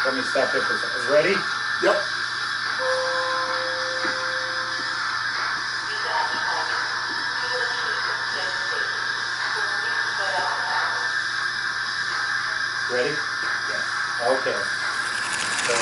Let me stop it for a second. Ready? Yep. Ready? Yeah. Okay. So,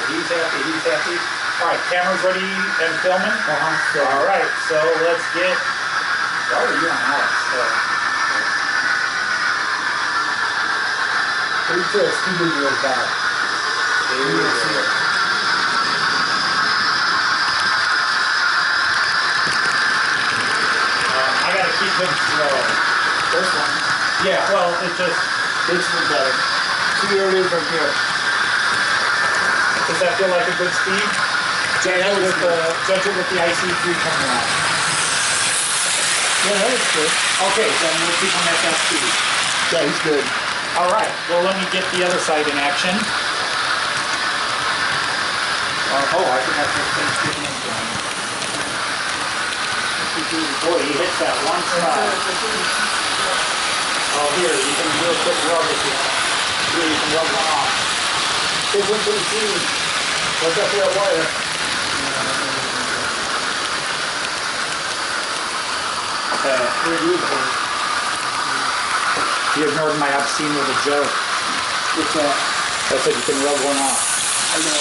he's happy, he's happy. All right, camera's ready and filming? So, all right, so let's get, oh, you're on Alex. pretty sure it's 2 videos back. I gotta keep him slow. This one. Yeah, well, it just, This one's better. See where it is right here. does that feel like a good speed? Yeah, that was good. Judge it with the IC3 coming out. Yeah, that was good. Okay, then we'll keep him at that speed. Yeah, he's good. All right, well, let me get the other side in action. Oh, I forgot to finish getting in going. Boy, he hits that one side. Oh, here, you can do a quick rub if you want. Here, you can rub one off. Big one for the team. Watch out for that wire. You ignored my obscene with a joke. What's that? I said you can rub one off. I know.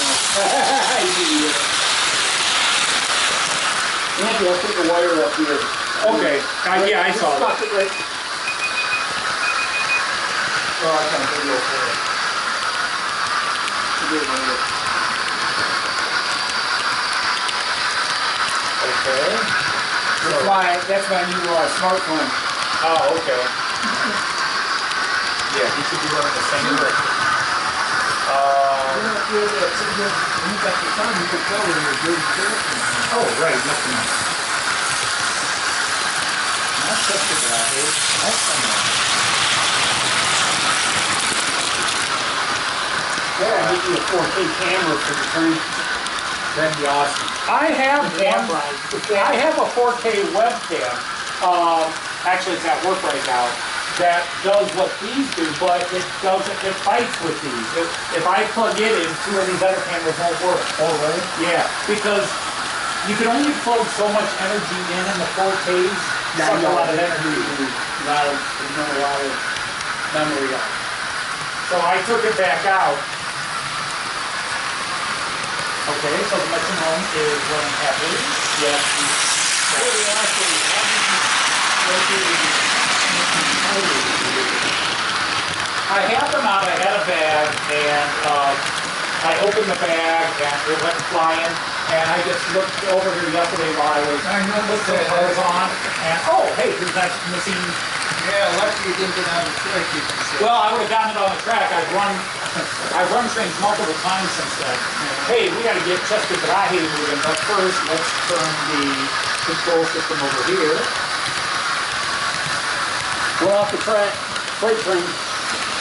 Andy, I'll put the wire up here. Okay, yeah, I saw Stop it. it right. Oh, I can't video for it. Okay. That's my new smartphone. Oh, okay. Yeah, he should be running the same direction. Oh, right, nothing else. Not just a guy, that's someone. Yeah, I need you a 4K camera for the frame. That'd be awesome. I have a 4K webcam. Actually, it's at work right now. That does what these do, but it doesn't. It fights with these. If I plug it in, 2 of these other cameras won't work. Oh, really? Yeah, because you can only plug so much energy in the 4Ks. Suck a lot of energy. There's not a lot of memory on it. So I took it back out. Okay, so the metronome is running happily. Yes. I had them out, I had a bag, and I opened the bag, and it went flying, and I just looked over here yesterday while I was putting the hose on, and oh, hey, there's that missing. Yeah, lucky you didn't get on the track. Well, I would have gotten it on the track. I've run trains multiple times since then. Hey, we got to get Chester Brahe moving, but first, let's turn the control system over here. We're off the track. Freight train.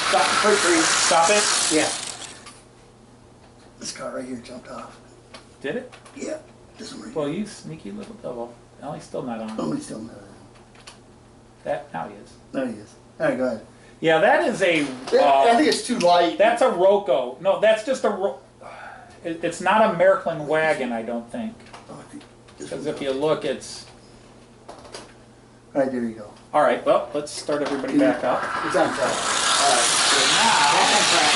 Stop the freight train. Stop it? Yeah. This car right here jumped off. Did it? Yeah. This one right Well, you sneaky little devil. No, he's still not on. here. Oh, he's still not. That, now he is. There he is. All right, go ahead. Yeah, that is a... I think it's too light. that's a Roco. No, that's just a... It's not a marklin wagon, I don't think. Oh, I think this Because one if you look, it's... All right, there you go. All right, well, let's start everybody back up. It's on track. All right, so now... Back on track.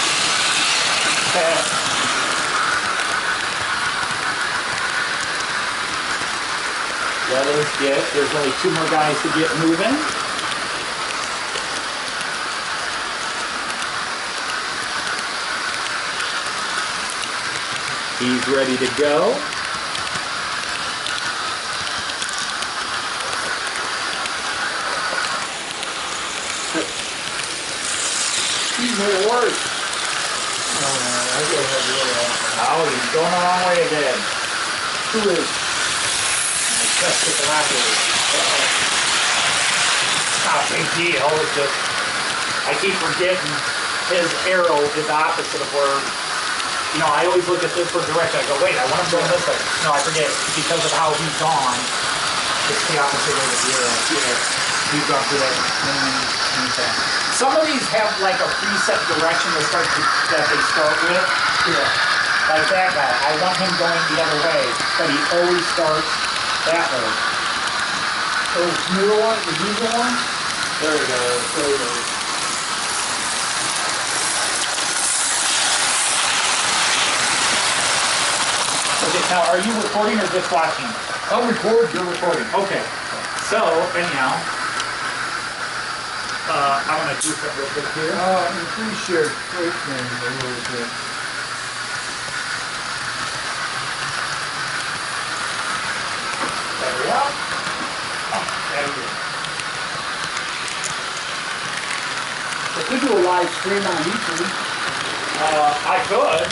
Let us get... There's only 2 more guys to get moving. He's ready to go. He's made it work. Oh, he's going the wrong way again. Who is? Just the collaborator. Not a big deal. It's just I keep forgetting his arrow is opposite of where you know, I always look at this for direction. I go, wait, I want him going this way. No, I forget because of how he's on. It's the opposite way of the arrow. He's gone through that. Some of these have like a preset direction that they start with. Yeah. Like that guy. I want him going the other way, but he always starts that way. Those newer ones, the diesel one? There we go. There we go. Okay, now are you recording or just watching? I'll record. You're recording. Okay. So, anyhow, I want to do something real quick here. Increase your weight range a little bit. There we go. Oh, there we go. I could do a live stream on YouTube. I could.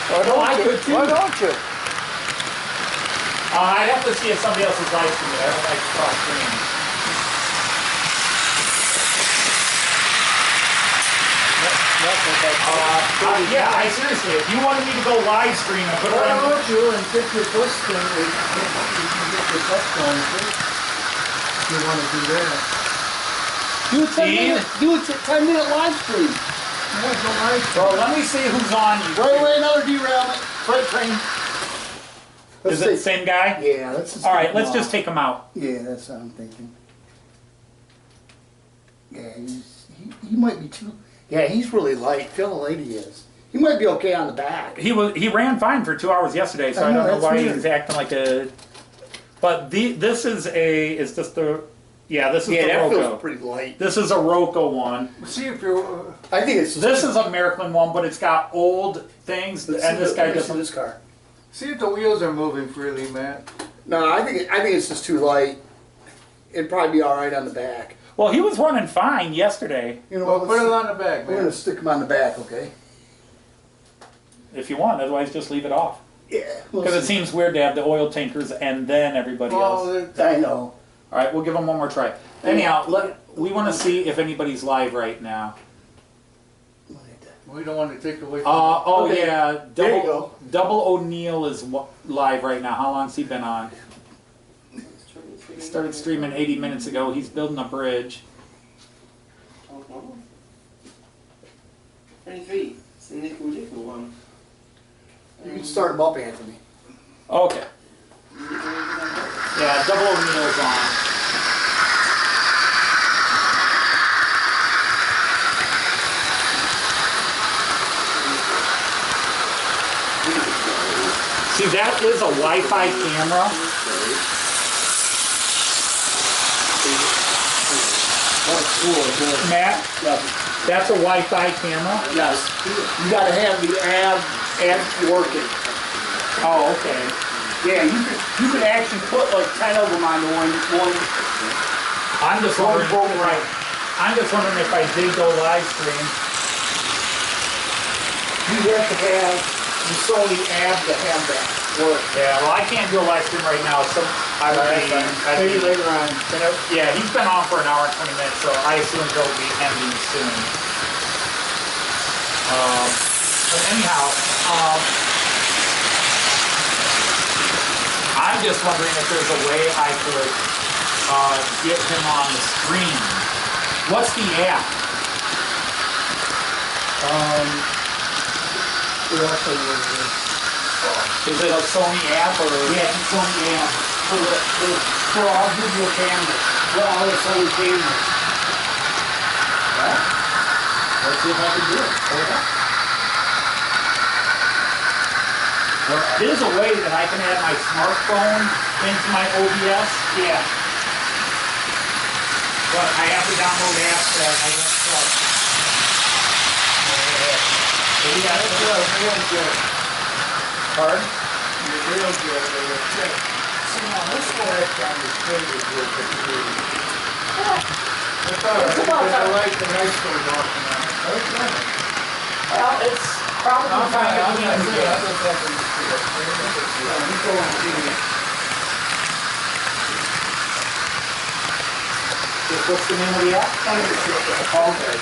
Why don't I you? could too. Why don't you? I'd have to see if somebody else is live streaming it. I don't like cross streaming. Yeah, I seriously, if you wanted me to go live stream and put it Why on. don't you and get your push thing, you can get your push going too. If you want to do that. Do a 10-minute live stream. Yeah, go live stream. Well, let me see who's on. Wait, another derailment. Freight train. Is it the same guy? Yeah, let's just. All right, let's just take him out. Yeah, that's what I'm thinking. Yeah, he might be too. Yeah, he's really light. Feel the lady is. He might be okay on the back. He ran fine for 2 hours yesterday, so I don't know that's why weird. he's acting like a. But this is this the. Yeah, this is Yeah, the that Roco. feels pretty light. This is a Roco one. See if you're. I think it's. This is a marklin one, but it's got old things, and this guy doesn't. This car. See if the wheels are moving freely, Matt. No, I think it's just too light. It'd probably be all right on the back. Well, he was running fine yesterday. You know Well, what? put it on the back, We're gonna man. stick him on the back, okay? If you want, otherwise just leave it off. Yeah. Because it seems weird to have the oil tankers and then everybody else. Well, I know. All right, we'll give them one more try. Anyhow, we want to see if anybody's live right now. we don't want to take away from Okay. Yeah, There you go. Double O'Neill is live right now. How long's he been on? He started streaming 80 minutes ago. He's building a bridge. 23. It's the nickel one. You can start him up, Anthony. Okay. Yeah, Double O'Neill's on. See, that is a Wi-Fi camera. That's cool. Matt, Yes. that's a Wi-Fi camera. Yes. You gotta have the ab working. Oh, okay. Yeah, you could actually put like 10 of them on the one. I'm just wondering. Right. I'm just wondering if I did go live stream. You have to have the Sony ab to have that work. Yeah, well, I can't do a live stream right now, so I would be. Maybe later on. Yeah, he's been on for an hour and 20 minutes, so I assume he'll be ending soon. But anyhow, I'm just wondering if there's a way I could get him on the screen. What's the app? What else are you doing? Is it a Sony app or? Yeah, it's Sony ab. For all digital cameras. For all the Sony cameras. Well, let's see if I can do it. Hold on. Well, there's a way that I can add my smartphone into my OBS. Yeah. But I have to download apps that I don't trust. Yeah, that's real good. Pardon? You're real good. See, now this one on this page is real good. It's about that right the nice one walking on it. Well, it's probably kind of What's the name of the app? Okay.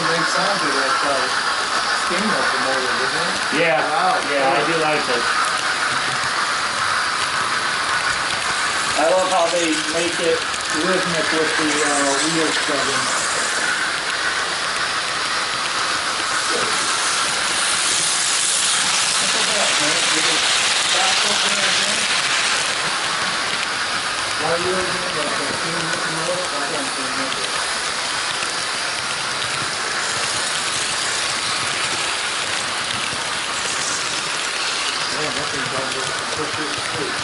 Nice sound to that steam locomotive, isn't it? Yeah, Wow. yeah, I do like it. I love how they make it rhythmic with the wheel stepping. Why are you doing that? Steam locomotive? I don't remember. Man, that thing's on this quick sleep.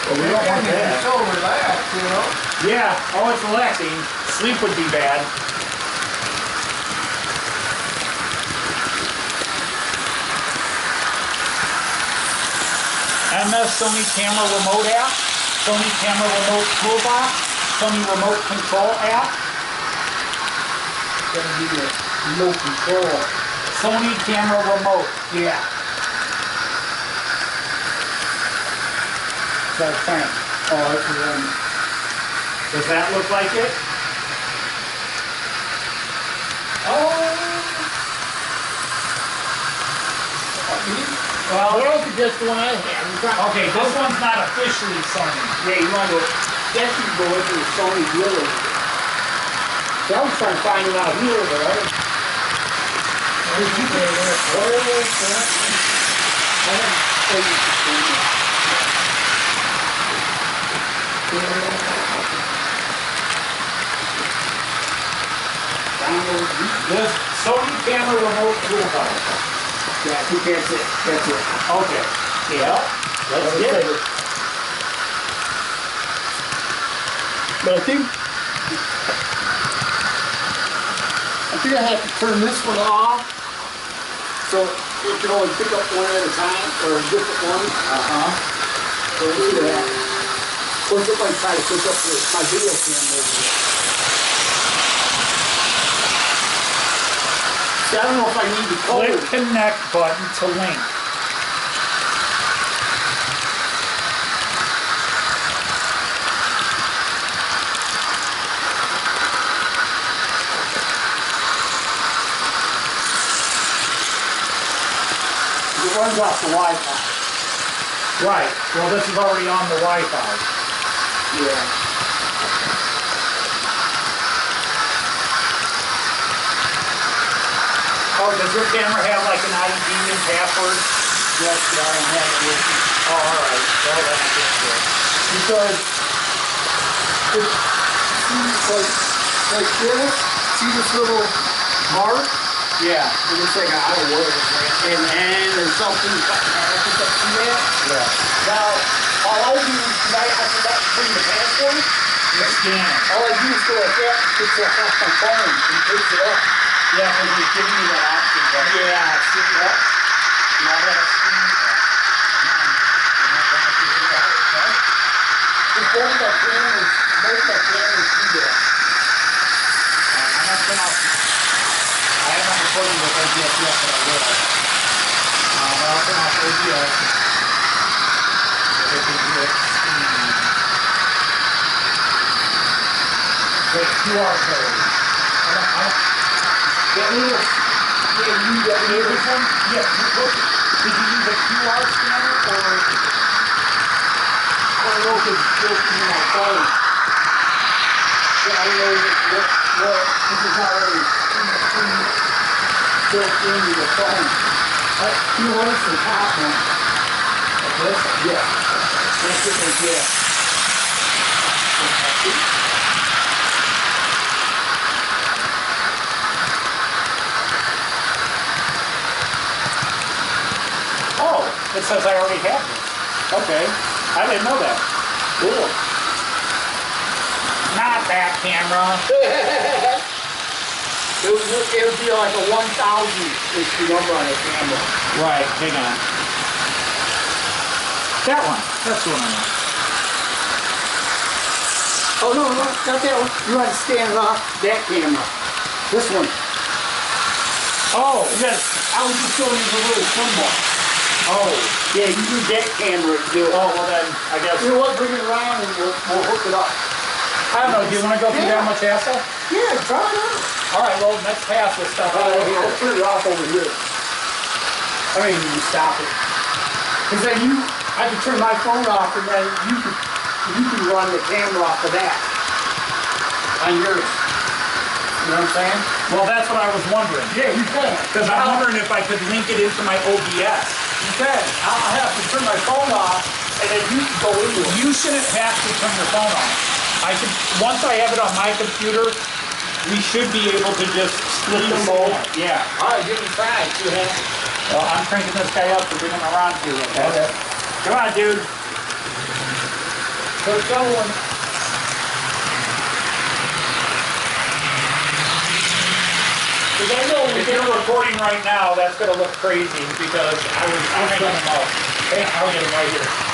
Well, we don't want You're that. so relaxed, you know? Yeah, oh, it's relaxing. Sleep would be bad. MS Sony camera remote app, Sony camera remote toolbox, Sony remote control app, Gonna be the remote control. Sony camera remote, yeah. That tank. Oh, that's the one. Does that look like it? Well, that's just the one I have. Okay, this one's not officially Sony. Yeah, you want to go, guess you go into the Sony dealer. So I was trying to find it out here, but I didn't. This Sony camera remote toolbox. Yeah, I think that's it. That's it. Okay. Yeah. Let's get it. But I think I have to turn this one off, so it can only pick up one at a time, or a different one. So we'll do that. Of course, it might try to pick up my video camera over here. See, I don't know if I need the code. Click connect button to link. It runs off the Wi-Fi. Right. Well, this is already on the Wi-Fi. Yeah. Oh, does your camera have like an ID and password? Yes, I don't have it with me. Oh, all right. Well, that's good. Because it's like this, see this little mark? Yeah. And it's like, I don't know what it is, and or something, I pick up from that. Yeah. Now, all I do is, I forgot to bring the password, You scan it. all I do is go like that, picks it off my phone, and picks it up. Yeah, because it's giving you that option. But Yeah, see that? you all gotta scan it. The phone my cameras, most of my cameras do that. I'm not turn off. I haven't recorded with OBS yet, but I will. I'll turn off OBS. So they can do it. The QR code. That little, yeah, you got Did this one? Yeah. Did you use a QR scanner or? I don't know if it's built into my phone. Yeah, I don't know what this is already built into the phone. You want it from top one. Like this? Yeah. That's what they get. Oh, it says I already have this. Okay. I didn't know that. Cool. Not that camera. It would be like a 1,000 is the number on the camera. Right, hang on. That one. That's the one I want. Oh, no, not that one. You want to stand off that camera. This one. Oh, Yes, I was just showing you the little symbol. oh, Yeah, you use that camera to do it. oh, well then, I guess. You know what? Bring it around and we'll hook it up. I don't know, do you want to go through that much hassle? Yeah, try it out. All right, well, let's pass this stuff All out. right, I'll turn it off over here. I mean, you stop it. Because then I can turn my phone off and then you can run the camera off of that. On yours. You know what I'm saying? Well, that's what I was wondering. Yeah, you can. Because I'm wondering if I could link it into my OBS. You can. I'll have to turn my phone off and then you can go into it. You shouldn't have to turn your phone on. I can, once I have it on my computer, we should be able to just split them both. Yeah. All right, give me 5. You have it. Well, I'm cranking this guy up to bring him around to you. Okay. Come on, dude. So it's going. Because I know If you're recording right now, that's going to look crazy because I was cranking him up. Hey, I'll get him right here.